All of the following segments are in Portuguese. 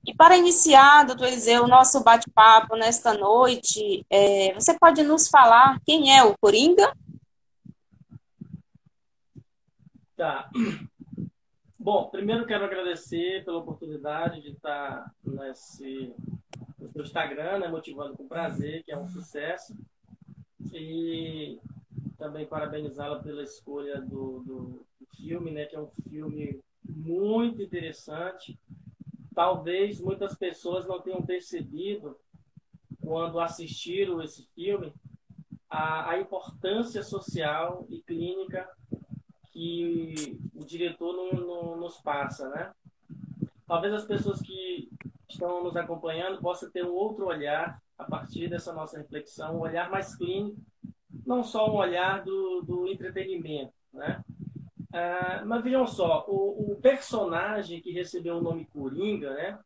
E para iniciar, doutor Eliseu, o nosso bate-papo nesta noite, você pode nos falar quem é o Coringa? Tá. Bom, primeiro quero agradecer pela oportunidade de estar no seu Instagram, né, Motivando com Prazer, que é um sucesso. E também parabenizá-la pela escolha do filme, né, que é um filme muito interessante. Talvez muitas pessoas não tenham percebido, quando assistiram esse filme, a importância social e clínica que o diretor nos passa, né? Talvez as pessoas que estão nos acompanhando possam ter um outro olhar a partir dessa nossa reflexão, um olhar mais clínico, não só um olhar do entretenimento, né? Mas vejam só, o personagem que recebeu o nome Coringa, né,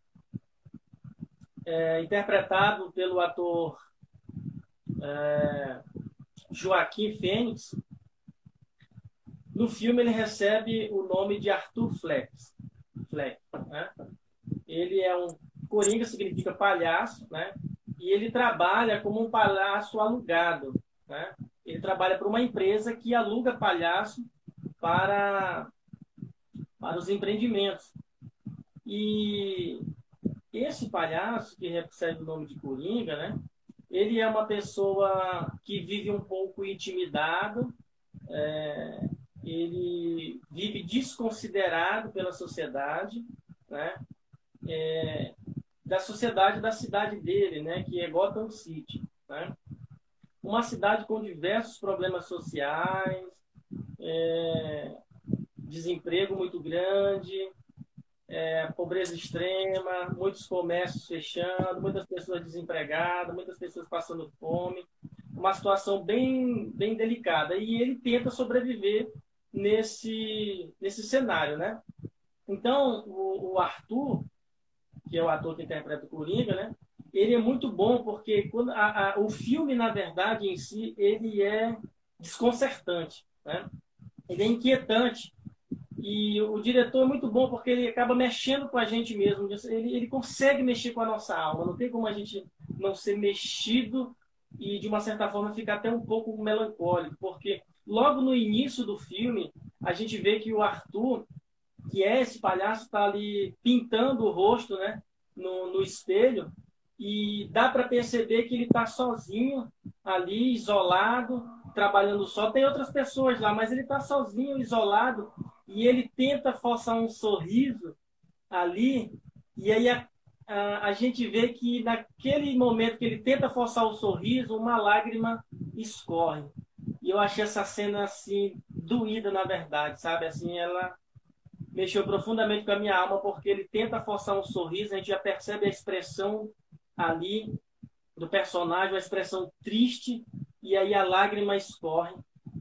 interpretado pelo ator Joaquim Fênix, no filme ele recebe o nome de Arthur Fleck, né? Ele é um Coringa, significa palhaço, né? E ele trabalha como um palhaço alugado, né? Ele trabalha para uma empresa que aluga palhaço para os empreendimentos. E esse palhaço, que recebe o nome de Coringa, né? Ele é uma pessoa que vive um pouco intimidado, ele vive desconsiderado pela sociedade, né? Da sociedade da cidade dele, né? Que é Gotham City, né? Uma cidade com diversos problemas sociais, desemprego muito grande, pobreza extrema, muitos comércios fechando, muitas pessoas desempregadas, muitas pessoas passando fome, uma situação bem, bem delicada. E ele tenta sobreviver nesse cenário, né? Então, o Arthur, que é o ator que interpreta o Coringa, né? Ele é muito bom porque o filme, na verdade, em si, ele é desconcertante, né? Ele é inquietante. E o diretor é muito bom porque ele acaba mexendo com a gente mesmo. Ele consegue mexer com a nossa alma. Não tem como a gente não ser mexido e, de uma certa forma, ficar até um pouco melancólico. Porque logo no início do filme, a gente vê que o Arthur, que é esse palhaço, está ali pintando o rosto, né, no espelho. E dá para perceber que ele está sozinho ali, isolado, trabalhando só. Tem outras pessoas lá, mas ele está sozinho, isolado. E ele tenta forçar um sorriso ali, e aí a gente vê que naquele momento que ele tenta forçar o sorriso, uma lágrima escorre. E eu achei essa cena assim, doída, na verdade, sabe? Assim, ela mexeu profundamente com a minha alma, porque ele tenta forçar um sorriso, a gente já percebe a expressão ali do personagem, uma expressão triste, e aí a lágrima escorre.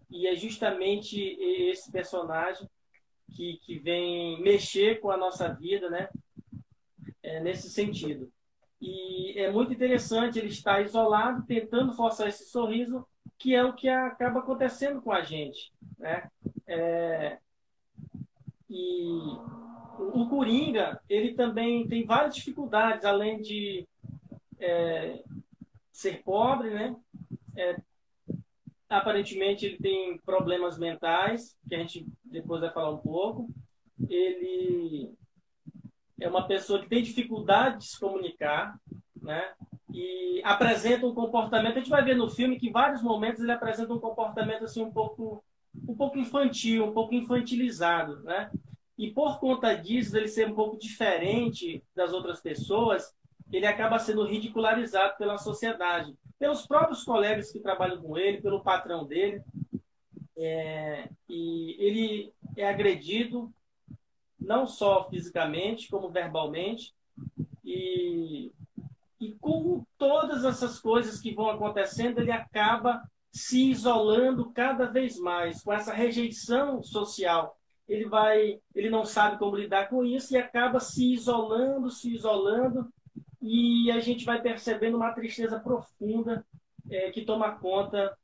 E é justamente esse personagem que vem mexer com a nossa vida, né? Nesse sentido. E é muito interessante ele estar isolado, tentando forçar esse sorriso, que é o que acaba acontecendo com a gente, né? E o Coringa, ele também tem várias dificuldades, além de ser pobre, né? Aparentemente ele tem problemas mentais, que a gente depois vai falar um pouco. Ele é uma pessoa que tem dificuldade de se comunicar, né? E apresenta um comportamento. A gente vai ver no filme que em vários momentos ele apresenta um comportamento assim um pouco infantil, um pouco infantilizado, né? E por conta disso, ele ser um pouco diferente das outras pessoas, ele acaba sendo ridicularizado pela sociedade, pelos próprios colegas que trabalham com ele, pelo patrão dele. E ele é agredido não só fisicamente, como verbalmente, e com todas essas coisas que vão acontecendo, ele acaba se isolando cada vez mais, com essa rejeição social. Ele não sabe como lidar com isso e acaba se isolando, e a gente vai percebendo uma tristeza profunda que toma conta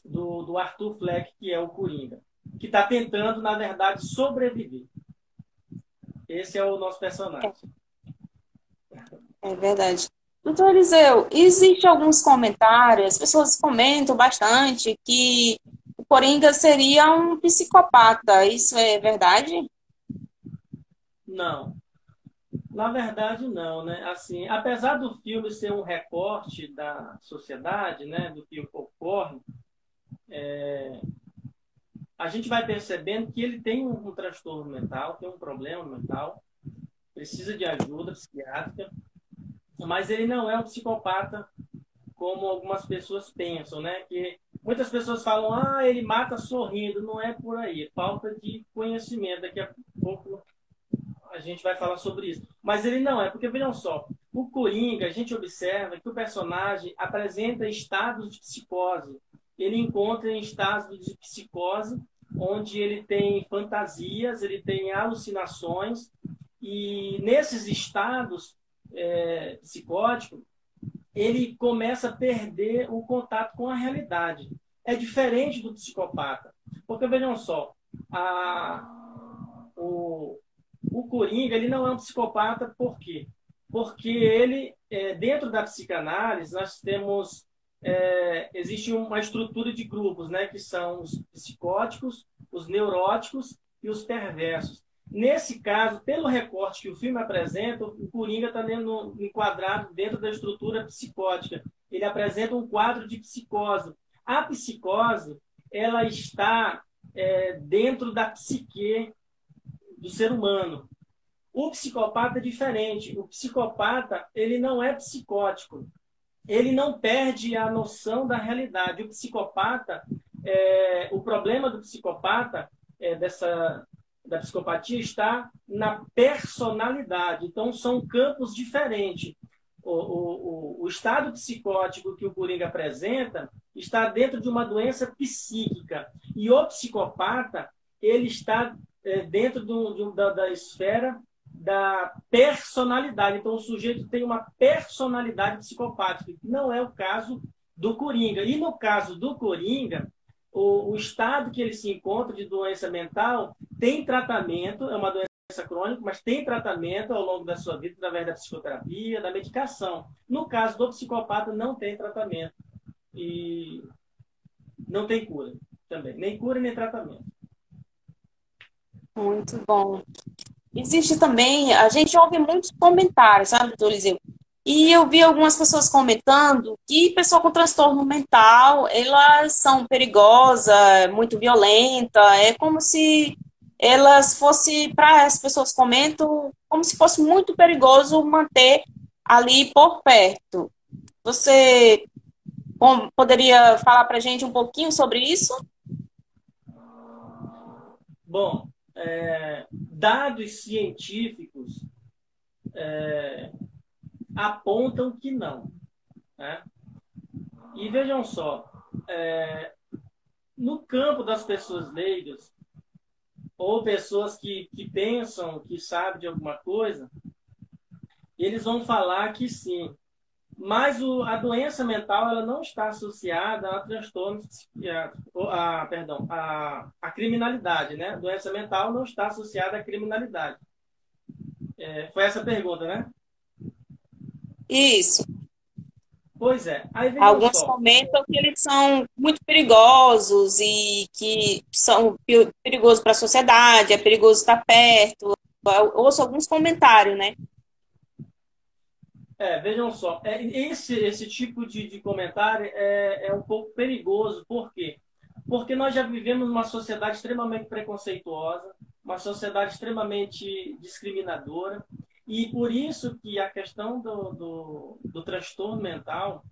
do Arthur Fleck, que é o Coringa, que está tentando, na verdade, sobreviver. Esse é o nosso personagem. É verdade. Doutor Eliseu, existe alguns comentários, as pessoas comentam bastante que o Coringa seria um psicopata. Isso é verdade? Não. Na verdade, não, né? Assim, apesar do filme ser um recorte da sociedade, né, do que ocorre, a gente vai percebendo que ele tem um transtorno mental, tem um problema mental, precisa de ajuda psiquiátrica, mas ele não é um psicopata como algumas pessoas pensam, né? Que muitas pessoas falam, ah, ele mata sorrindo, não é por aí, é falta de conhecimento. Daqui a pouco a gente vai falar sobre isso. Mas ele não é, porque vejam só, o Coringa, a gente observa que o personagem apresenta estados de psicose. Ele encontra em estados de psicose onde ele tem fantasias, ele tem alucinações, e nesses estados psicóticos, ele começa a perder o contato com a realidade. É diferente do psicopata. Porque, vejam só, o Coringa ele não é um psicopata, por quê? Porque ele, dentro da psicanálise, nós temos, existe uma estrutura de grupos, né, que são os psicóticos, os neuróticos e os perversos. Nesse caso, pelo recorte que o filme apresenta, o Coringa está enquadrado dentro da estrutura psicótica. Ele apresenta um quadro de psicose. A psicose, ela está dentro da psique do ser humano. O psicopata é diferente. O psicopata, ele não é psicótico. Ele não perde a noção da realidade. O psicopata, o problema do psicopata, da psicopatia, está na personalidade. Então, são campos diferentes. O estado psicótico que o Coringa apresenta está dentro de uma doença psíquica. E o psicopata, ele está dentro da esfera da personalidade. Então, o sujeito tem uma personalidade psicopática, que não é o caso do Coringa. E no caso do Coringa, o estado que ele se encontra de doença mental tem tratamento, é uma doença crônica, mas tem tratamento ao longo da sua vida através da psicoterapia, da medicação. No caso do psicopata, não tem tratamento. E não tem cura também. Nem cura, nem tratamento. Muito bom. Existe também, a gente ouve muitos comentários, sabe, doutor Eliseu? E eu vi algumas pessoas comentando que pessoas com transtorno mental, elas são perigosas, muito violentas, é como se elas fossem, para as pessoas comentam, como se fosse muito perigoso manter ali por perto. Você poderia falar para a gente um pouquinho sobre isso? Bom, dados científicos apontam que não. Né? E vejam só, no campo das pessoas leigas, ou pessoas que pensam que sabem de alguma coisa, eles vão falar que sim. Mas a doença mental ela não está associada a transtornos psiquiátricos, a criminalidade, né? A doença mental não está associada à criminalidade. Foi essa a pergunta, né? Isso. Pois é. Aí vejam Alguns só. comentam que eles são muito perigosos e que são perigosos para a sociedade, é perigoso estar perto. Eu ouço alguns comentários, né? Vejam só. Esse tipo de comentário é um pouco perigoso. Por quê? Porque nós já vivemos numa sociedade extremamente preconceituosa, uma sociedade extremamente discriminadora, e por isso que a questão do transtorno mental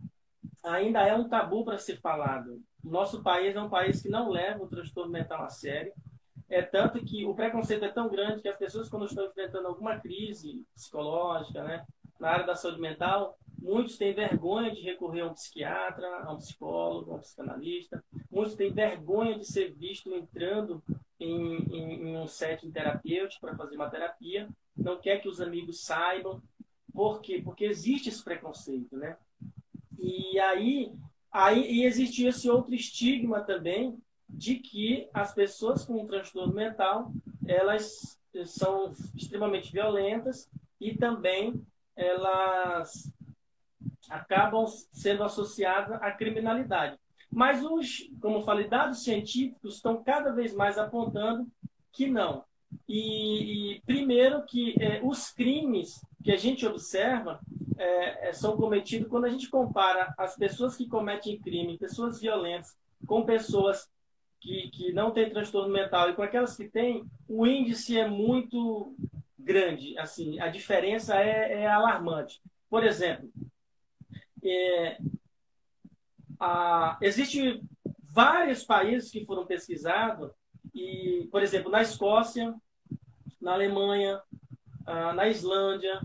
ainda é um tabu para ser falado. O nosso país é um país que não leva o transtorno mental a sério. Tanto que o preconceito é tão grande que as pessoas, quando estão enfrentando alguma crise psicológica, né, na área da saúde mental, muitos têm vergonha de recorrer a um psiquiatra, a um psicólogo, a um psicanalista. Muitos têm vergonha de ser visto entrando em um setting terapêutico para fazer uma terapia. Não quer que os amigos saibam. Por quê? Porque existe esse preconceito, né? E aí existe esse outro estigma também de que as pessoas com um transtorno mental, elas são extremamente violentas e também elas acabam sendo associadas à criminalidade. Mas como eu falei, dados científicos estão cada vez mais apontando que não. E primeiro que os crimes que a gente observa são cometidos quando a gente compara as pessoas que cometem crime, pessoas violentas, com pessoas que não têm transtorno mental e com aquelas que têm, o índice é muito grande. Assim, a diferença é alarmante. Por exemplo, existem vários países que foram pesquisados, e, por exemplo, na Escócia, na Alemanha, na Islândia,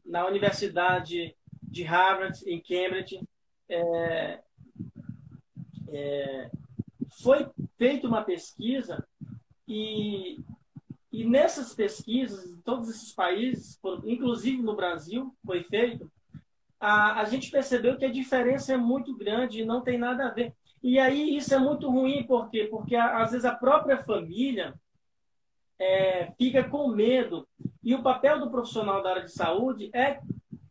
na Universidade de Harvard, em Cambridge, foi feita uma pesquisa e nessas pesquisas, em todos esses países, inclusive no Brasil, foi feito, a gente percebeu que a diferença é muito grande e não tem nada a ver. E aí isso é muito ruim, por quê? Porque às vezes a própria família fica com medo. E o papel do profissional da área de saúde é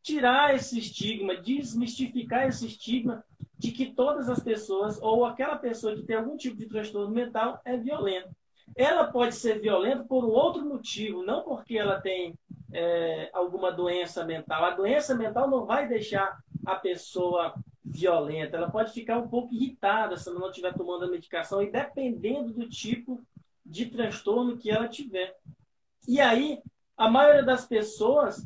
tirar esse estigma, desmistificar esse estigma de que todas as pessoas, ou aquela pessoa que tem algum tipo de transtorno mental, é violenta. Ela pode ser violenta por um outro motivo, não porque ela tem alguma doença mental. A doença mental não vai deixar a pessoa violenta. Ela pode ficar um pouco irritada se ela não estiver tomando a medicação, e dependendo do tipo de transtorno que ela tiver. E aí, a maioria das pessoas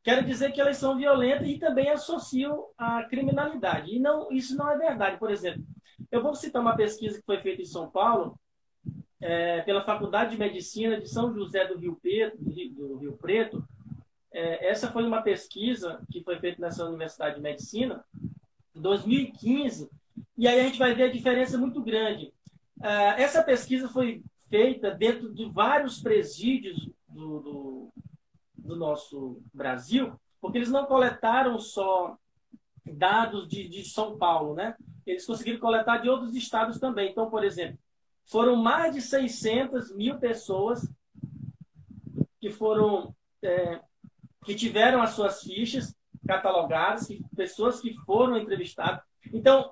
quer dizer que elas são violentas e também associam à criminalidade. E não, isso não é verdade. Por exemplo, eu vou citar uma pesquisa que foi feita em São Paulo, pela Faculdade de Medicina de São José do Rio Preto. Essa foi uma pesquisa que foi feita nessa Universidade de Medicina, em 2015, e aí a gente vai ver a diferença muito grande. Essa pesquisa foi feita dentro de vários presídios do nosso Brasil, porque eles não coletaram só dados de São Paulo, né? Eles conseguiram coletar de outros estados também. Então, por exemplo, foram mais de 600 mil pessoas que que tiveram as suas fichas catalogadas, pessoas que foram entrevistadas. Então,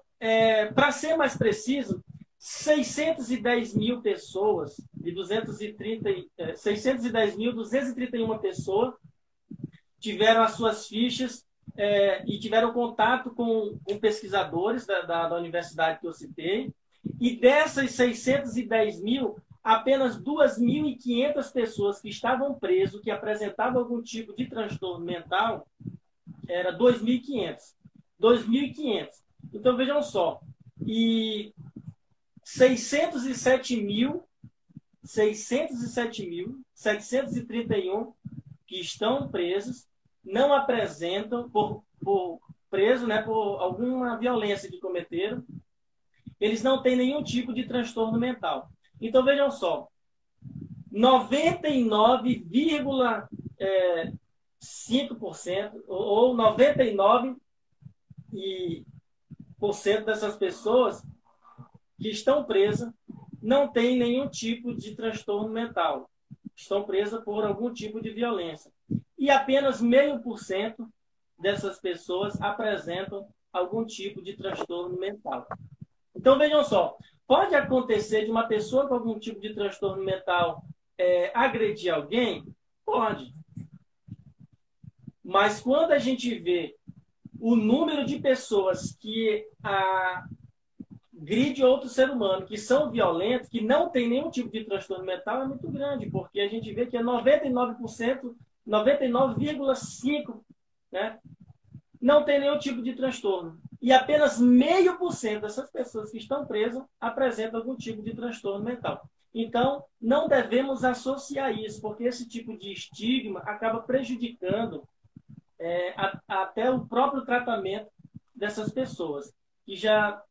para ser mais preciso, 610 mil pessoas, 610.231 pessoas tiveram as suas fichas e tiveram contato com pesquisadores da universidade que eu citei. E dessas 610 mil, apenas 2.500 pessoas que estavam presas, que apresentavam algum tipo de transtorno mental, era 2.500. 2.500. Então, vejam só. E 607.731 que estão presos não apresentam, preso, né, por alguma violência que cometeram, eles não têm nenhum tipo de transtorno mental. Então, vejam só, 99,5% ou 99% dessas pessoas que estão presas não têm nenhum tipo de transtorno mental. Estão presas por algum tipo de violência. E apenas 0,5% dessas pessoas apresentam algum tipo de transtorno mental. Então, vejam só, pode acontecer de uma pessoa com algum tipo de transtorno mental agredir alguém? Pode. Mas quando a gente vê o número de pessoas que agride outro ser humano, que são violentos, que não tem nenhum tipo de transtorno mental, é muito grande, porque a gente vê que é 99%, 99,5%, né, não tem nenhum tipo de transtorno. E apenas 0,5% dessas pessoas que estão presas apresentam algum tipo de transtorno mental. Então, não devemos associar isso, porque esse tipo de estigma acaba prejudicando até o próprio tratamento dessas pessoas, que já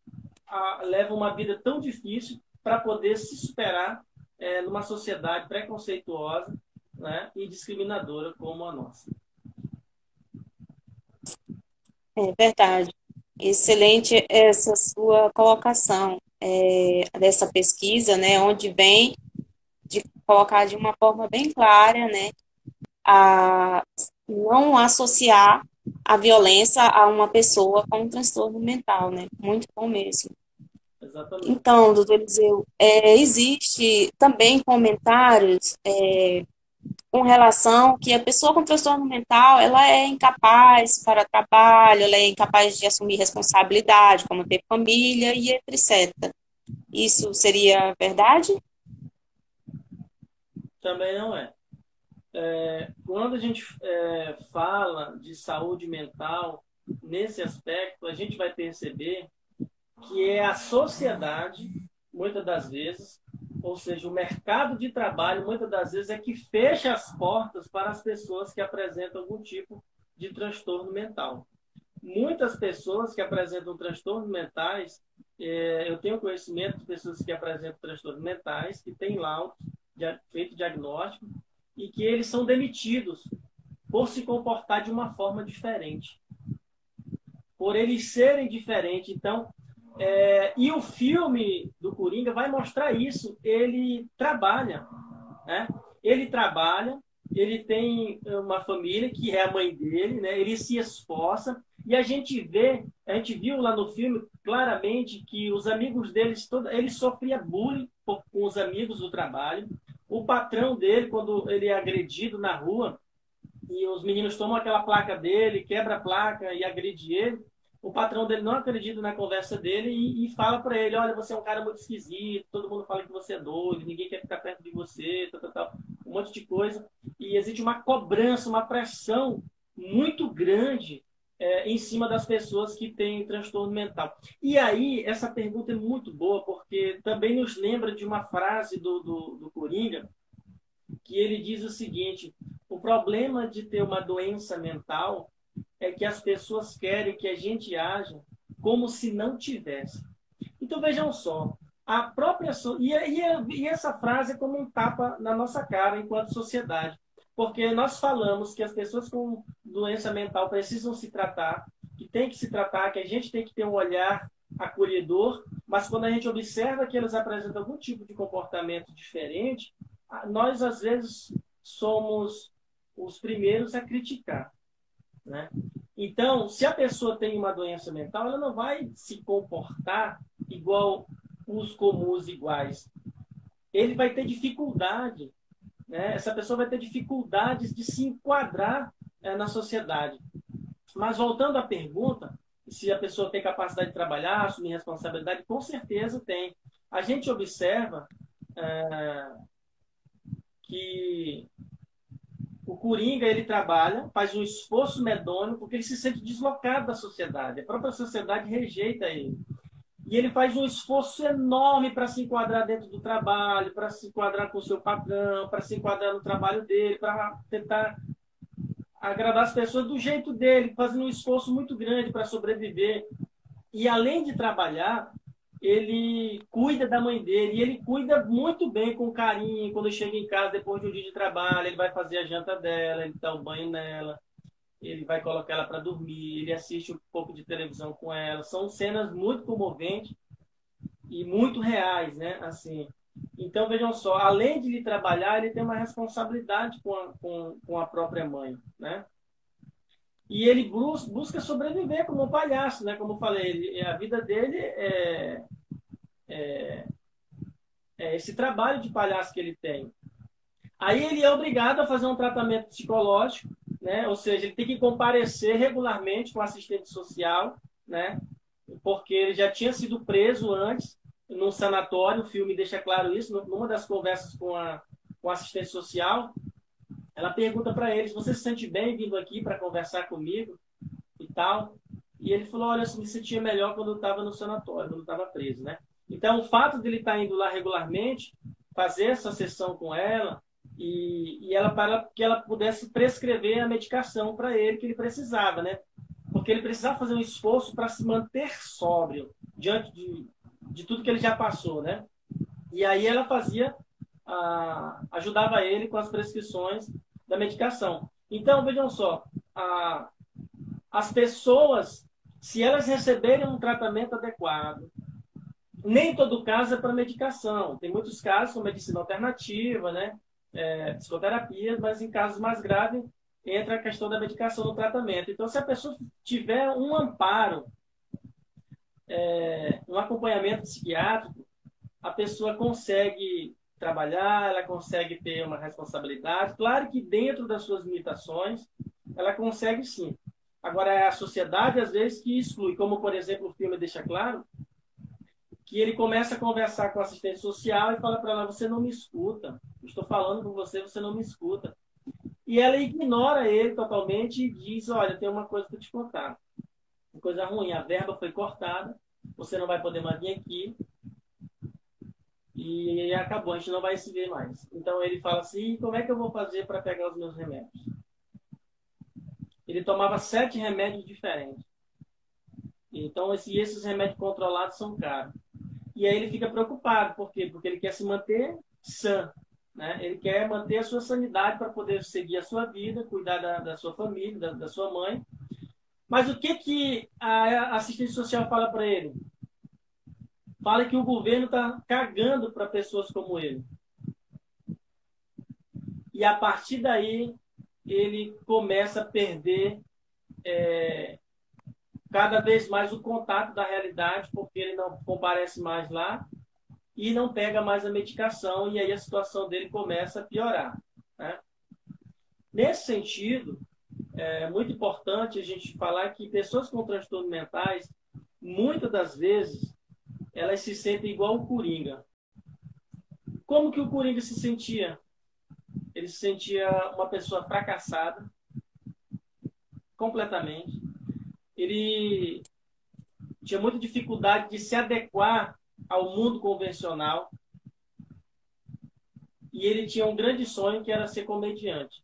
levam uma vida tão difícil para poder se superar numa sociedade preconceituosa, né, e discriminadora como a nossa. É verdade. Excelente essa sua colocação dessa pesquisa, né, onde vem de colocar de uma forma bem clara, né, a não associar a violência a uma pessoa com um transtorno mental, né? Muito bom mesmo. Exatamente. Então, doutor Eliseu, existe também comentários com relação que a pessoa com transtorno mental, ela é incapaz para trabalho, ela é incapaz de assumir responsabilidade, como ter família e etc. Isso seria verdade? Também não é. Quando a gente fala de saúde mental, nesse aspecto, a gente vai perceber que é a sociedade, muitas das vezes, ou seja, o mercado de trabalho, muitas das vezes, é que fecha as portas para as pessoas que apresentam algum tipo de transtorno mental. Muitas pessoas que apresentam transtornos mentais, eu tenho conhecimento de pessoas que apresentam transtornos mentais, que têm laudo, feito diagnóstico, e que eles são demitidos por se comportar de uma forma diferente. Por eles serem diferentes. Então, e o filme do Coringa vai mostrar isso. Ele trabalha, né? Ele trabalha, ele tem uma família que é a mãe dele, né? Ele se esforça e a gente viu lá no filme claramente que os amigos deles, ele sofria bullying com os amigos do trabalho. O patrão dele, quando ele é agredido na rua e os meninos tomam aquela placa dele, quebra a placa e agride ele, o patrão dele não acredita na conversa dele e fala para ele, olha, você é um cara muito esquisito, todo mundo fala que você é doido, ninguém quer ficar perto de você, um monte de coisa. E existe uma cobrança, uma pressão muito grande em cima das pessoas que têm transtorno mental. E aí, essa pergunta é muito boa, porque também nos lembra de uma frase do Coringa, que ele diz o seguinte, o problema de ter uma doença mental é que as pessoas querem que a gente haja como se não tivesse. Então, vejam só, a própria... E essa frase é como um tapa na nossa cara enquanto sociedade. Porque nós falamos que as pessoas com doença mental precisam se tratar, que tem que se tratar, que a gente tem que ter um olhar acolhedor, mas quando a gente observa que elas apresentam algum tipo de comportamento diferente, nós, às vezes, somos os primeiros a criticar, né? Então, se a pessoa tem uma doença mental, ela não vai se comportar igual os comuns iguais. Ele vai ter dificuldade, né? Essa pessoa vai ter dificuldades de se enquadrar na sociedade. Mas voltando à pergunta, se a pessoa tem capacidade de trabalhar, assumir responsabilidade, com certeza tem. A gente observa que o Coringa, ele trabalha, faz um esforço medonho, porque ele se sente deslocado da sociedade. A própria sociedade rejeita ele. E ele faz um esforço enorme para se enquadrar dentro do trabalho, para se enquadrar com o seu patrão, para se enquadrar no trabalho dele, para tentar agradar as pessoas do jeito dele, fazendo um esforço muito grande para sobreviver. E além de trabalhar, ele cuida da mãe dele, e ele cuida muito bem, com carinho. Quando chega em casa, depois de um dia de trabalho, ele vai fazer a janta dela, ele dá o banho nela, ele vai colocar ela para dormir, ele assiste um pouco de televisão com ela. São cenas muito comoventes e muito reais, né? Assim, então, vejam só, além de ele trabalhar, ele tem uma responsabilidade com a própria mãe, né? E ele busca sobreviver como um palhaço, né? Como eu falei, a vida dele é esse trabalho de palhaço que ele tem. Aí ele é obrigado a fazer um tratamento psicológico, né? Ou seja, ele tem que comparecer regularmente com o assistente social, né? Porque ele já tinha sido preso antes, num sanatório. O filme deixa claro isso. Numa das conversas com a assistente social, ela pergunta para ele, você se sente bem vindo aqui para conversar comigo e tal? E ele falou, olha, eu me sentia melhor quando eu estava no sanatório, quando eu estava preso, né? Então, o fato de ele estar indo lá regularmente, fazer essa sessão com ela, e ela, para que ela pudesse prescrever a medicação para ele que ele precisava, né? Porque ele precisava fazer um esforço para se manter sóbrio diante de tudo que ele já passou, né? E aí ela ajudava ele com as prescrições da medicação. Então, vejam só, as pessoas, se elas receberem um tratamento adequado, nem todo caso é para medicação. Tem muitos casos com medicina alternativa, né? Psicoterapia, mas em casos mais graves entra a questão da medicação no tratamento. Então, se a pessoa tiver um amparo, um acompanhamento psiquiátrico, a pessoa consegue trabalhar, ela consegue ter uma responsabilidade. Claro que dentro das suas limitações, ela consegue sim. Agora, é a sociedade, às vezes, que exclui, como, por exemplo, o filme deixa claro, que ele começa a conversar com o assistente social e fala para ela, você não me escuta. Eu estou falando com você, você não me escuta. E ela ignora ele totalmente e diz, olha, tem uma coisa para te contar. Uma coisa ruim, a verba foi cortada, você não vai poder mais vir aqui, e acabou, a gente não vai se ver mais. Então ele fala assim, como é que eu vou fazer para pegar os meus remédios? Ele tomava 7 remédios diferentes. Então esses remédios controlados são caros. E aí ele fica preocupado. Por quê? Porque ele quer se manter sã. Né? Ele quer manter a sua sanidade para poder seguir a sua vida, cuidar da sua família, da sua mãe. Mas o que a assistente social fala para ele? Fala que o governo está cagando para pessoas como ele. E a partir daí, ele começa a perder cada vez mais o contato da realidade, porque ele não comparece mais lá e não pega mais a medicação, e aí a situação dele começa a piorar. Né? Nesse sentido, é muito importante a gente falar que pessoas com transtornos mentais, muitas das vezes, elas se sentem igual o Coringa. Como que o Coringa se sentia? Ele se sentia uma pessoa fracassada, completamente. Ele tinha muita dificuldade de se adequar ao mundo convencional. E ele tinha um grande sonho, que era ser comediante.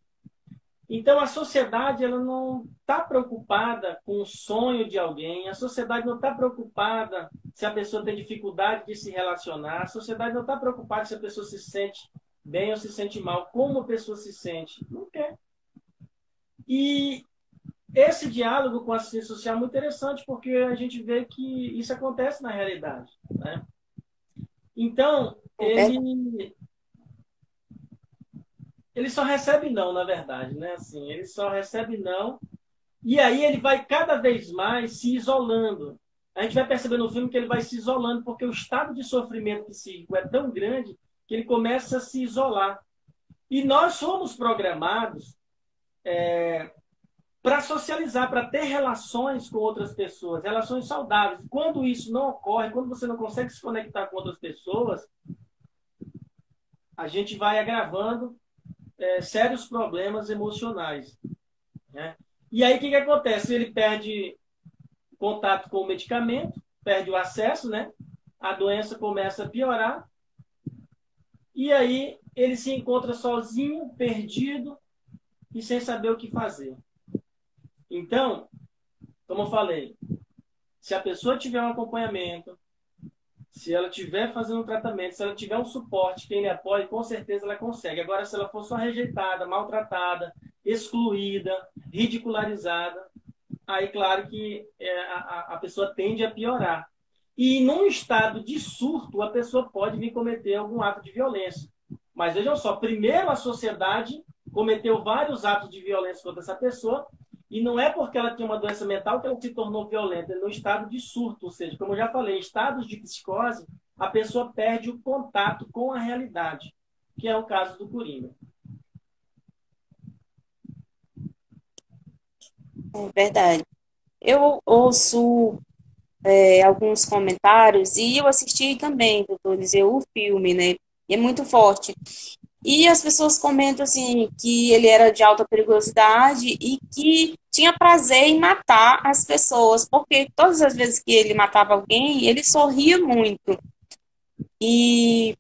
Então, a sociedade ela não está preocupada com o sonho de alguém, a sociedade não está preocupada se a pessoa tem dificuldade de se relacionar, a sociedade não está preocupada se a pessoa se sente bem ou se sente mal, como a pessoa se sente. Não quer. E esse diálogo com a assistência social é muito interessante, porque a gente vê que isso acontece na realidade. Né? Então, ele só recebe não, na verdade, né? Assim, ele só recebe não. E aí ele vai cada vez mais se isolando. A gente vai perceber no filme que ele vai se isolando, porque o estado de sofrimento psíquico é tão grande que ele começa a se isolar. E nós somos programados para socializar, para ter relações com outras pessoas, relações saudáveis. Quando isso não ocorre, quando você não consegue se conectar com outras pessoas, a gente vai agravando sérios problemas emocionais. Né? E aí, o que acontece? Ele perde contato com o medicamento, perde o acesso, né? A doença começa a piorar, e aí ele se encontra sozinho, perdido e sem saber o que fazer. Então, como eu falei, se a pessoa tiver um acompanhamento, se ela estiver fazendo um tratamento, se ela tiver um suporte que ele apoie, com certeza ela consegue. Agora, se ela for só rejeitada, maltratada, excluída, ridicularizada, aí, claro que a pessoa tende a piorar. E num estado de surto, a pessoa pode vir cometer algum ato de violência. Mas vejam só, primeiro a sociedade cometeu vários atos de violência contra essa pessoa, e não é porque ela tinha uma doença mental que ela se tornou violenta, é no estado de surto, ou seja, como eu já falei, em estados de psicose, a pessoa perde o contato com a realidade, que é o caso do Coringa. É verdade. Eu ouço alguns comentários e eu assisti também, doutor dizer, o filme, né? E é muito forte. E as pessoas comentam assim que ele era de alta perigosidade e que tinha prazer em matar as pessoas, porque todas as vezes que ele matava alguém, ele sorria muito. E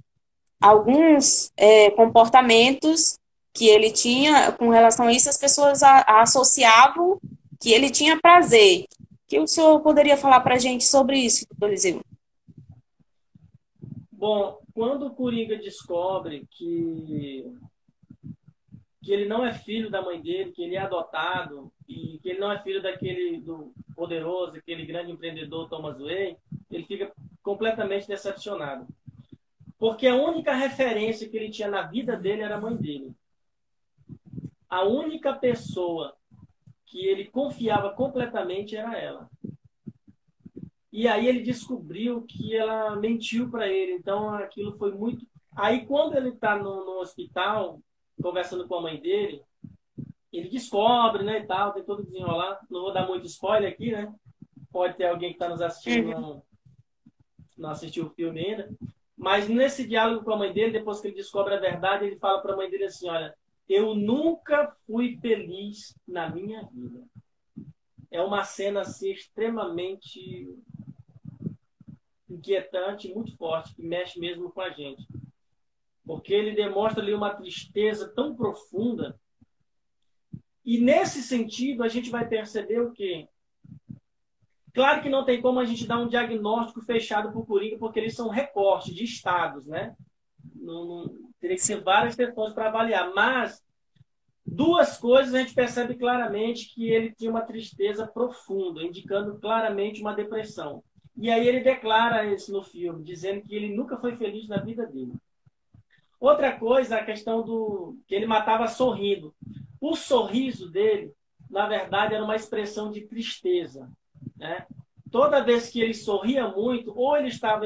alguns comportamentos que ele tinha com relação a isso, as pessoas associavam que ele tinha prazer. Que o senhor poderia falar para a gente sobre isso, doutor Eliseu? Bom, quando o Coringa descobre que ele não é filho da mãe dele, que ele é adotado e que ele não é filho do poderoso, aquele grande empreendedor Thomas Wayne, ele fica completamente decepcionado. Porque a única referência que ele tinha na vida dele era a mãe dele. A única pessoa que ele confiava completamente era ela. E aí ele descobriu que ela mentiu para ele. Então aquilo foi muito... Aí quando ele está no hospital, conversando com a mãe dele, ele descobre, né, e tal, tem todo desenrolar. Não vou dar muito spoiler aqui, né? Pode ter alguém que está nos assistindo não assistiu o filme ainda. Mas nesse diálogo com a mãe dele, depois que ele descobre a verdade, ele fala para a mãe dele assim, olha, eu nunca fui feliz na minha vida. É uma cena assim, extremamente inquietante, muito forte, que mexe mesmo com a gente. Porque ele demonstra ali uma tristeza tão profunda. E nesse sentido, a gente vai perceber o quê? Claro que não tem como a gente dar um diagnóstico fechado para o Coringa, porque eles são recortes de estados, né? Teria que ser várias questões para avaliar. Mas duas coisas a gente percebe claramente que ele tinha uma tristeza profunda, indicando claramente uma depressão. E aí ele declara isso no filme, dizendo que ele nunca foi feliz na vida dele. Outra coisa, a questão do que ele matava sorrindo. O sorriso dele, na verdade, era uma expressão de tristeza, né? Toda vez que ele sorria muito, ou ele estava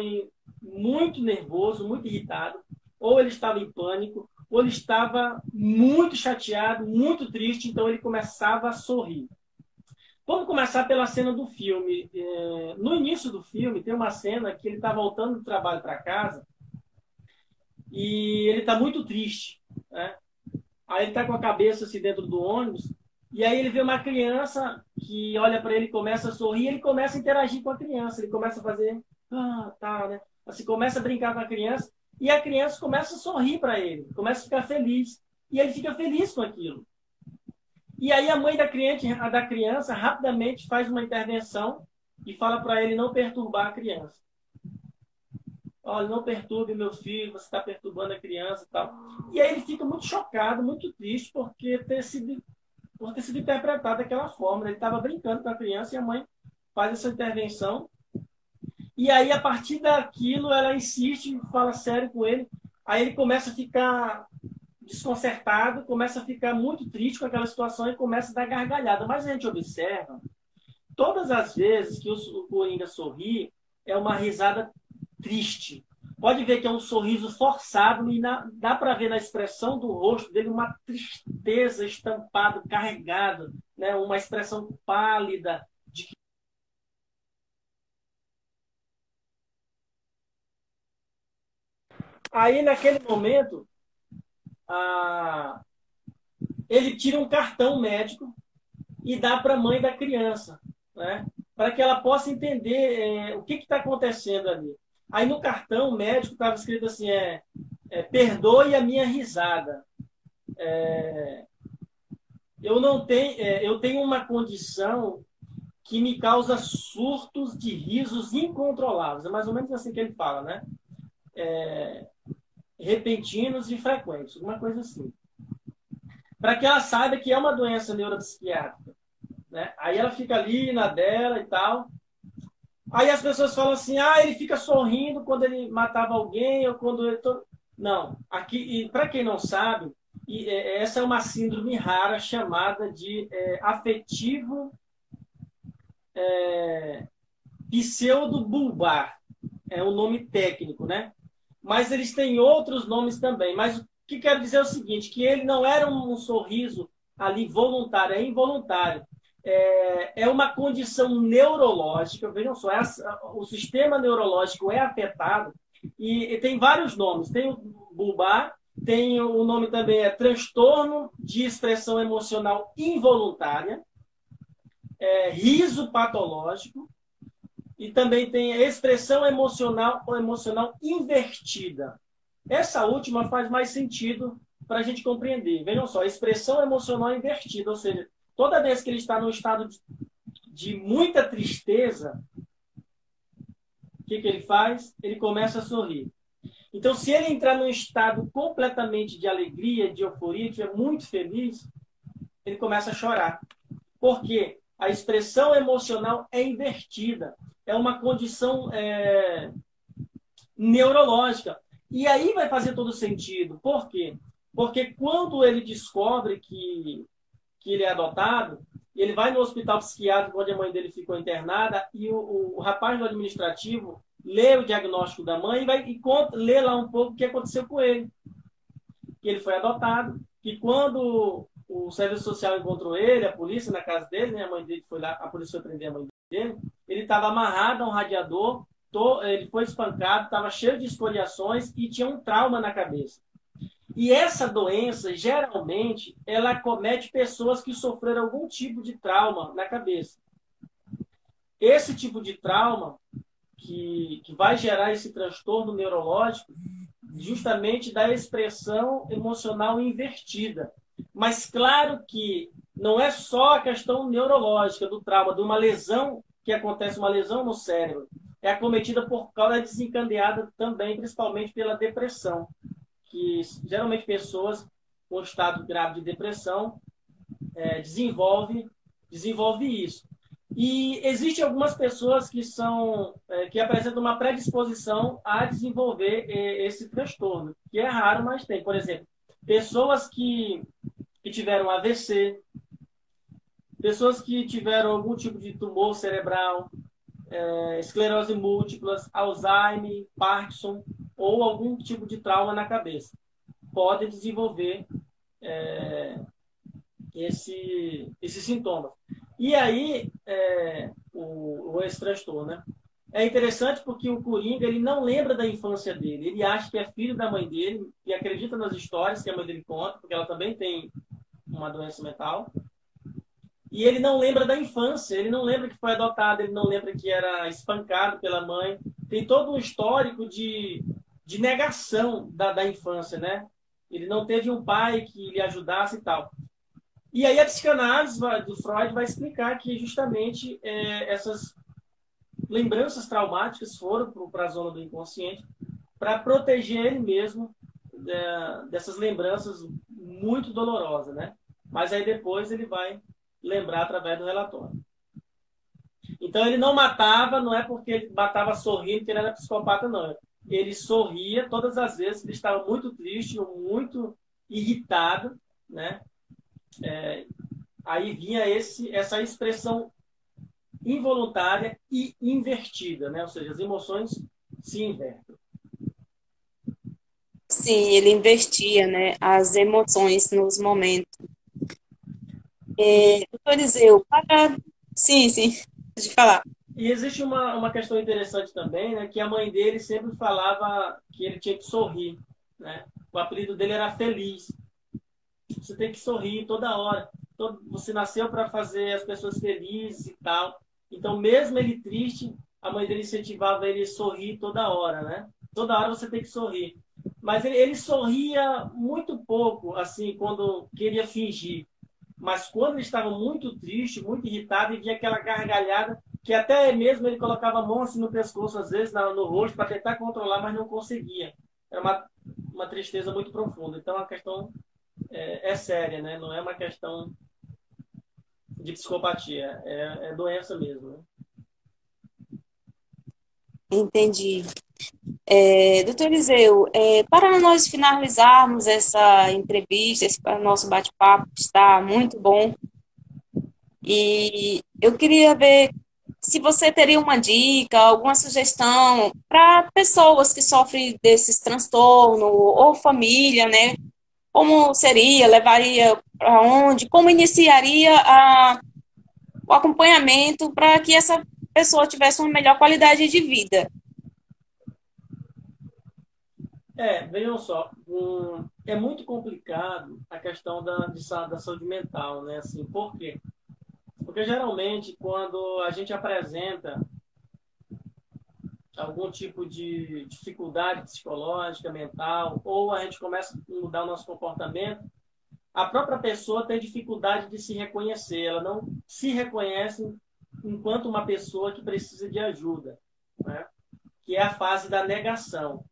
muito nervoso, muito irritado, ou ele estava em pânico, ou ele estava muito chateado, muito triste, então ele começava a sorrir. Vamos começar pela cena do filme. No início do filme, tem uma cena que ele está voltando do trabalho para casa e ele está muito triste, né? Aí ele está com a cabeça assim dentro do ônibus e aí ele vê uma criança que olha para ele e começa a sorrir, ele começa a interagir com a criança, ele começa a fazer, tá, né? Assim, começa a brincar com a criança e a criança começa a sorrir para ele, começa a ficar feliz e ele fica feliz com aquilo. E aí a mãe da criança rapidamente faz uma intervenção e fala para ele não perturbar a criança. Olha, não perturbe meu filho, você está perturbando a criança e tal. E aí ele fica muito chocado, muito triste por ter sido interpretado daquela forma. Ele estava brincando com a criança e a mãe faz essa intervenção. E aí, a partir daquilo, ela insiste, fala sério com ele. Aí ele começa a ficar desconcertado, começa a ficar muito triste com aquela situação e começa a dar gargalhada. Mas a gente observa, todas as vezes que o Coringa sorri, é uma risada triste. Pode ver que é um sorriso forçado e dá para ver na expressão do rosto dele uma tristeza estampada, carregada, né? Uma expressão pálida. Aí, naquele momento, ele tira um cartão médico e dá para a mãe da criança, né? Para que ela possa entender o que está acontecendo ali. Aí no cartão médico estava escrito assim, perdoe a minha risada. Eu tenho uma condição que me causa surtos de risos incontroláveis. É mais ou menos assim que ele fala, né? Repentinos e frequentes, alguma coisa assim. Para que ela saiba que é uma doença neuropsiquiátrica, né? Aí ela fica ali na dela e tal. Aí as pessoas falam assim, ele fica sorrindo quando ele matava alguém ou quando ele... Não, aqui, para quem não sabe, essa é uma síndrome rara chamada de afetivo pseudobulbar. É um nome técnico, né? Mas eles têm outros nomes também. Mas o que quero dizer é o seguinte, que ele não era um sorriso ali voluntário, é involuntário. É uma condição neurológica, vejam só, o sistema neurológico é afetado e tem vários nomes. Tem o bulbar, tem o nome também transtorno de expressão emocional involuntária, riso patológico, e também tem a expressão emocional ou emocional invertida. Essa última faz mais sentido para a gente compreender. Vejam só, expressão emocional invertida, ou seja, toda vez que ele está num estado de muita tristeza, o que ele faz? Ele começa a sorrir. Então, se ele entrar num estado completamente de alegria, de euforia, que é muito feliz, ele começa a chorar. Por quê? A expressão emocional é invertida. é uma condição neurológica. E aí vai fazer todo sentido. Por quê? Porque quando ele descobre que ele é adotado, ele vai no hospital psiquiátrico onde a mãe dele ficou internada e o rapaz do administrativo lê o diagnóstico da mãe lê lá um pouco o que aconteceu com ele. Que ele foi adotado, que quando o serviço social encontrou ele, a polícia na casa dele, né, a mãe dele foi lá, a polícia foi prender a mãe dele, ele estava amarrado a um radiador, ele foi espancado, estava cheio de escoriações e tinha um trauma na cabeça. E essa doença, geralmente, ela acomete pessoas que sofreram algum tipo de trauma na cabeça. Esse tipo de trauma, que vai gerar esse transtorno neurológico, justamente da expressão emocional invertida. Mas claro que não é só a questão neurológica do trauma, de uma lesão que acontece, uma lesão no cérebro. É acometida por causa desencadeada também, principalmente pela depressão, que geralmente pessoas com estado grave de depressão desenvolve isso. E existem algumas pessoas que apresentam uma predisposição a desenvolver esse transtorno, que é raro, mas tem. Por exemplo, pessoas que tiveram AVC, pessoas que tiveram algum tipo de tumor cerebral, esclerose múltipla, Alzheimer, Parkinson, ou algum tipo de trauma na cabeça. Podem desenvolver esses sintomas. E aí, esse transtorno, né? É interessante porque o Coringa, ele não lembra da infância dele. Ele acha que é filho da mãe dele e acredita nas histórias que a mãe dele conta, porque ela também tem uma doença mental. E ele não lembra da infância. Ele não lembra que foi adotado, ele não lembra que era espancado pela mãe. Tem todo um histórico de negação da infância, né? Ele não teve um pai que lhe ajudasse e tal. E aí a psicanálise do Freud vai explicar que justamente essas lembranças traumáticas foram para a zona do inconsciente para proteger ele mesmo dessas lembranças muito dolorosas, né? Mas aí depois ele vai lembrar através do relatório. Então ele não matava, não é porque ele matava sorrindo que ele era psicopata, não. Ele sorria todas as vezes que ele estava muito triste ou muito irritado, né? Aí vinha essa expressão involuntária e invertida, né? Ou seja, as emoções se invertem. Sim, ele investia, né, as emoções nos momentos. Doutor Eliseu, Sim, pode falar. E existe uma questão interessante também, né? Que a mãe dele sempre falava que ele tinha que sorrir, né? O apelido dele era Feliz. Você tem que sorrir toda hora. Você nasceu para fazer as pessoas felizes e tal. Então, mesmo ele triste, a mãe dele incentivava ele a sorrir toda hora, né? Toda hora você tem que sorrir. Mas ele sorria muito pouco, assim, quando queria fingir. Mas quando ele estava muito triste, muito irritado, e via aquela gargalhada, que até mesmo ele colocava a mão assim no pescoço, às vezes, no rosto, para tentar controlar, mas não conseguia. Era uma tristeza muito profunda. Então, a questão é séria, né? Não é uma questão de psicopatia, é doença mesmo, né? Entendi. Doutor Eliseu, para nós finalizarmos essa entrevista, esse nosso bate-papo, está muito bom. E eu queria ver se você teria uma dica, alguma sugestão para pessoas que sofrem desses transtornos, ou família, né? Como seria, levaria para onde, como iniciaria o acompanhamento para que essa pessoa tivesse uma melhor qualidade de vida. Vejam só, é muito complicado a questão da saúde mental, né? Assim, por quê? Porque geralmente quando a gente apresenta algum tipo de dificuldade psicológica, mental, ou a gente começa a mudar o nosso comportamento, a própria pessoa tem dificuldade de se reconhecer, ela não se reconhece enquanto uma pessoa que precisa de ajuda, né? Que é a fase da negação.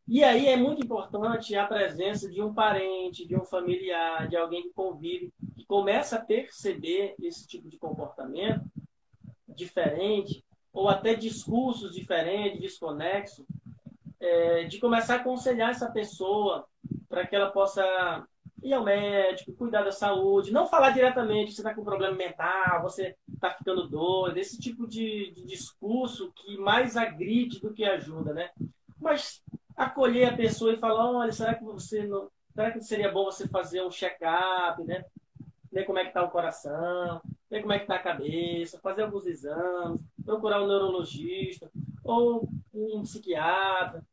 E aí é muito importante a presença de um parente, de um familiar, de alguém que convive, que começa a perceber esse tipo de comportamento diferente ou até discursos diferentes, desconexos, de começar a aconselhar essa pessoa para que ela possa ir ao médico, cuidar da saúde, não falar diretamente, você está com problema mental, você está ficando doido, esse tipo de discurso que mais agride do que ajuda, né? Mas acolher a pessoa e falar, olha, será que seria bom você fazer um check-up, né? Ver como é que está o coração, ver como é que está a cabeça, fazer alguns exames, procurar um neurologista ou um psiquiatra.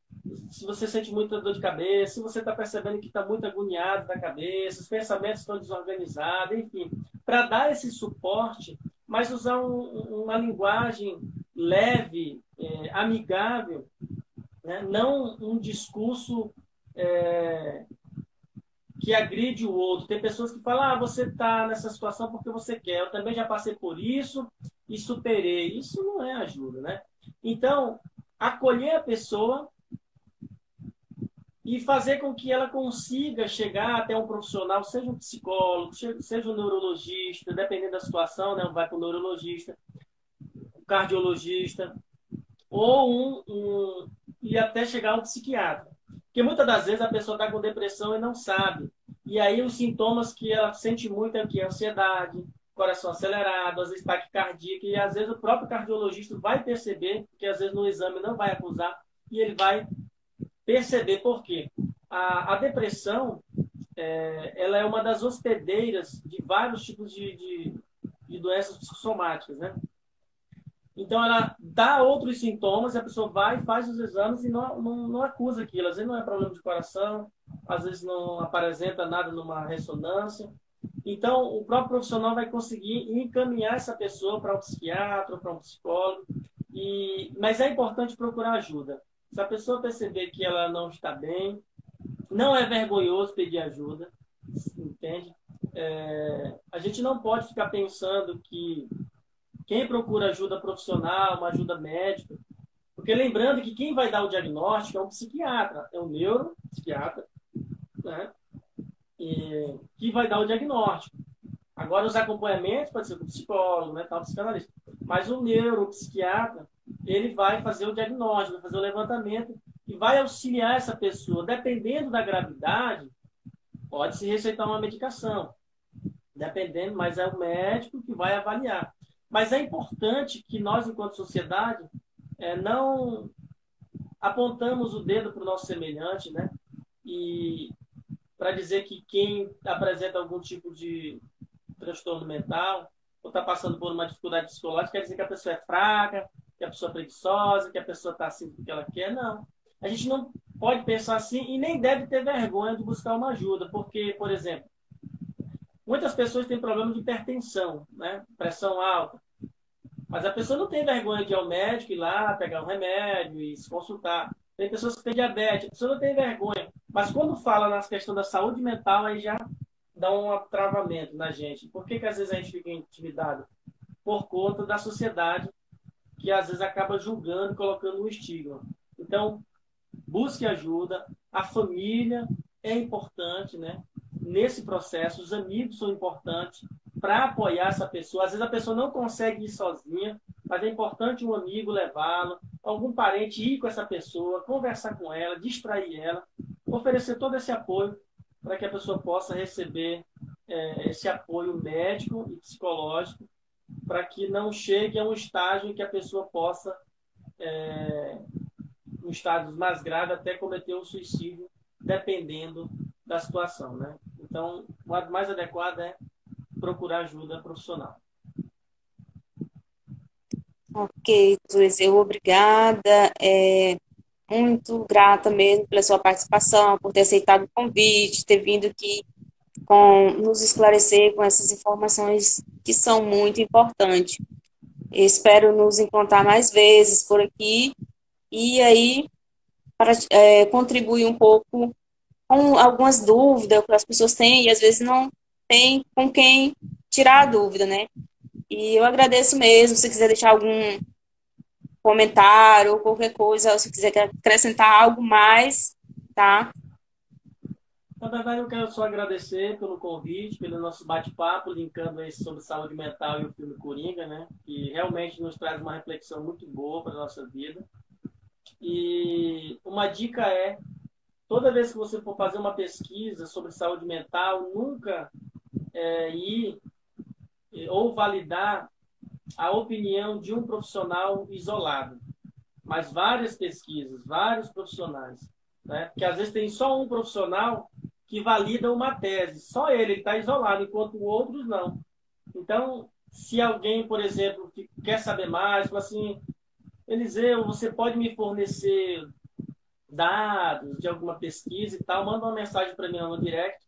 Se você sente muita dor de cabeça, se você está percebendo que está muito agoniado da cabeça, os pensamentos estão desorganizados, enfim, para dar esse suporte, mas usar uma linguagem leve, amigável, né? Não um discurso é, que agride o outro. Tem pessoas que falam, você está nessa situação porque você quer. Eu também já passei por isso e superei. Isso não é ajuda, né? Então, acolher a pessoa e fazer com que ela consiga chegar até um profissional, seja um psicólogo, seja um neurologista, dependendo da situação, né? Vai para o neurologista, um cardiologista, ou e até chegar a um psiquiatra. Porque muitas das vezes a pessoa está com depressão e não sabe. E aí os sintomas que ela sente muito é o que? Ansiedade, coração acelerado, às vezes taquicardia, e às vezes o próprio cardiologista vai perceber, que às vezes no exame não vai acusar, e ele vai perceber por quê. A depressão, ela é uma das hospedeiras de vários tipos de doenças psicossomáticas, né? Então, ela dá outros sintomas e a pessoa vai, faz os exames e não acusa aquilo. Às vezes não é problema de coração, às vezes não apresenta nada numa ressonância. Então, o próprio profissional vai conseguir encaminhar essa pessoa para um psiquiatra ou para um psicólogo. Mas é importante procurar ajuda. Se a pessoa perceber que ela não está bem, não é vergonhoso pedir ajuda, entende? A gente não pode ficar pensando que quem procura ajuda profissional, uma ajuda médica, porque lembrando que quem vai dar o diagnóstico é um psiquiatra, é um neuropsiquiatra, né? Que vai dar o diagnóstico. Agora, os acompanhamentos pode ser com o psicólogo, né, tal, psicanalista. Mas o neuropsiquiatra, ele vai fazer o diagnóstico, vai fazer o levantamento e vai auxiliar essa pessoa. Dependendo da gravidade, pode-se receitar uma medicação. Dependendo, mas é o médico que vai avaliar. Mas é importante que nós, enquanto sociedade, não apontamos o dedo para o nosso semelhante, né? E para dizer que quem apresenta algum tipo de transtorno mental ou está passando por uma dificuldade psicológica quer dizer que a pessoa é fraca, que a pessoa é preguiçosa, que a pessoa está assim porque ela quer. Não. A gente não pode pensar assim e nem deve ter vergonha de buscar uma ajuda, porque, por exemplo, muitas pessoas têm problema de hipertensão, né? Pressão alta. Mas a pessoa não tem vergonha de ir ao médico, ir lá, pegar um remédio e se consultar. Tem pessoas que têm diabetes, a pessoa não tem vergonha. Mas quando fala na questão da saúde mental, aí já dá um travamento na gente. Por que às vezes a gente fica intimidado? Por conta da sociedade, que às vezes acaba julgando e colocando um estigma. Então, busque ajuda. A família é importante, né? Nesse processo, os amigos são importantes para apoiar essa pessoa. Às vezes a pessoa não consegue ir sozinha, mas é importante um amigo levá-lo, algum parente ir com essa pessoa, conversar com ela, distrair ela, oferecer todo esse apoio para que a pessoa possa receber esse apoio médico e psicológico, para que não chegue a um estágio em que a pessoa possa, em estágios mais graves, até cometer um suicídio, dependendo da situação, né? Então, o mais adequado é procurar ajuda profissional. Ok, Tuizeu, obrigada. Muito grata mesmo pela sua participação, por ter aceitado o convite, ter vindo aqui nos esclarecer com essas informações que são muito importantes. Espero nos encontrar mais vezes por aqui e aí para contribuir um pouco com algumas dúvidas que as pessoas têm e às vezes não tem com quem tirar a dúvida, né? E eu agradeço mesmo, se quiser deixar algum comentário ou qualquer coisa, ou se quiser acrescentar algo mais, tá? Na verdade, eu quero só agradecer pelo convite, pelo nosso bate-papo, linkando esse sobre saúde mental e o filme Coringa, né? Que realmente nos traz uma reflexão muito boa para a nossa vida. E uma dica é, toda vez que você for fazer uma pesquisa sobre saúde mental, nunca ir ou validar a opinião de um profissional isolado, mas várias pesquisas, vários profissionais, né? Porque às vezes tem só um profissional que valida uma tese, só ele está isolado, enquanto outros não. Então, se alguém, por exemplo, que quer saber mais, fala assim, Eliseu, você pode me fornecer dados de alguma pesquisa e tal, manda uma mensagem para mim no direct,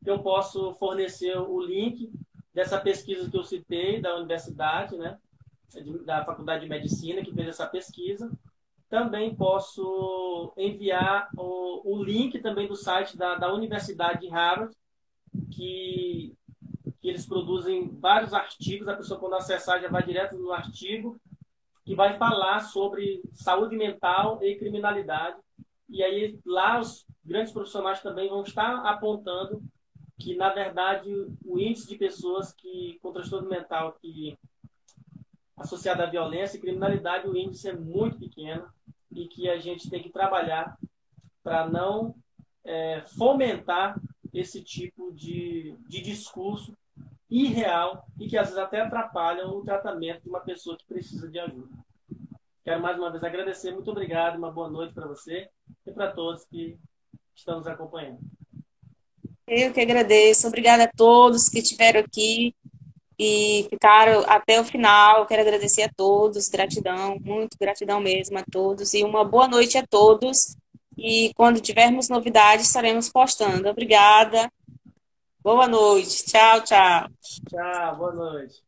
que eu posso fornecer o link dessa pesquisa que eu citei, da universidade, né? Da Faculdade de Medicina, que fez essa pesquisa. Também posso enviar o link também do site da Universidade de Harvard, que eles produzem vários artigos, a pessoa quando acessar já vai direto no artigo, que vai falar sobre saúde mental e criminalidade. E aí lá os grandes profissionais também vão estar apontando que, na verdade, o índice de pessoas com transtorno mental associado à violência e criminalidade, o índice é muito pequeno e que a gente tem que trabalhar para não fomentar esse tipo de discurso irreal e que às vezes até atrapalham o tratamento de uma pessoa que precisa de ajuda. Quero mais uma vez agradecer, muito obrigado, uma boa noite para você e para todos que estão nos acompanhando. Eu que agradeço. Obrigada a todos que estiveram aqui e ficaram até o final. Quero agradecer a todos, gratidão, muito gratidão mesmo a todos. E uma boa noite a todos. E quando tivermos novidades, estaremos postando. Obrigada. Boa noite. Tchau, tchau. Tchau, boa noite.